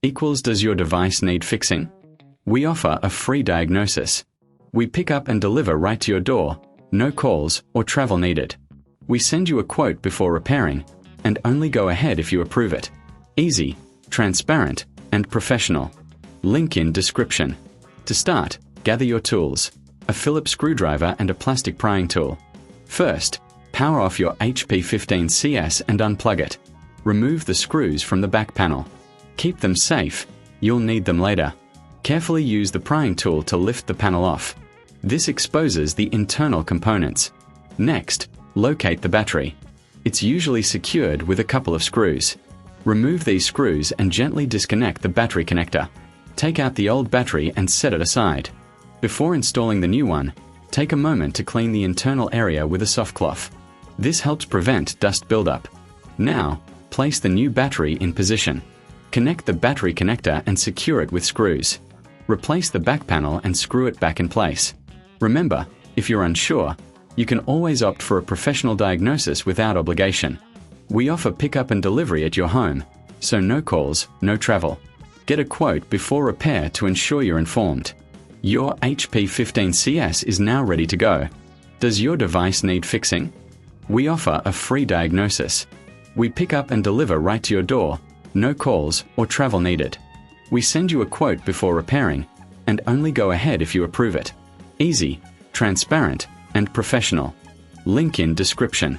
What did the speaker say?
equals does your device need fixing? We offer a free diagnosis. We pick up and deliver right to your door, no calls or travel needed. We send you a quote before repairing, and only go ahead if you approve it. Easy, transparent, and professional. Link in description. To start, gather your tools, a Phillips screwdriver and a plastic prying tool. First, power off your HP15CS and unplug it. Remove the screws from the back panel. Keep them safe, you'll need them later. Carefully use the prying tool to lift the panel off. This exposes the internal components. Next, locate the battery. It's usually secured with a couple of screws. Remove these screws and gently disconnect the battery connector. Take out the old battery and set it aside. Before installing the new one, take a moment to clean the internal area with a soft cloth. This helps prevent dust buildup. Now, place the new battery in position. Connect the battery connector and secure it with screws. Replace the back panel and screw it back in place. Remember, if you're unsure, you can always opt for a professional diagnosis without obligation. We offer pickup and delivery at your home, so no calls, no travel. Get a quote before repair to ensure you're informed. Your HP15CS is now ready to go. Does your device need fixing? We offer a free diagnosis. We pick up and deliver right to your door, no calls or travel needed. We send you a quote before repairing, and only go ahead if you approve it. Easy, transparent, and professional. Link in description.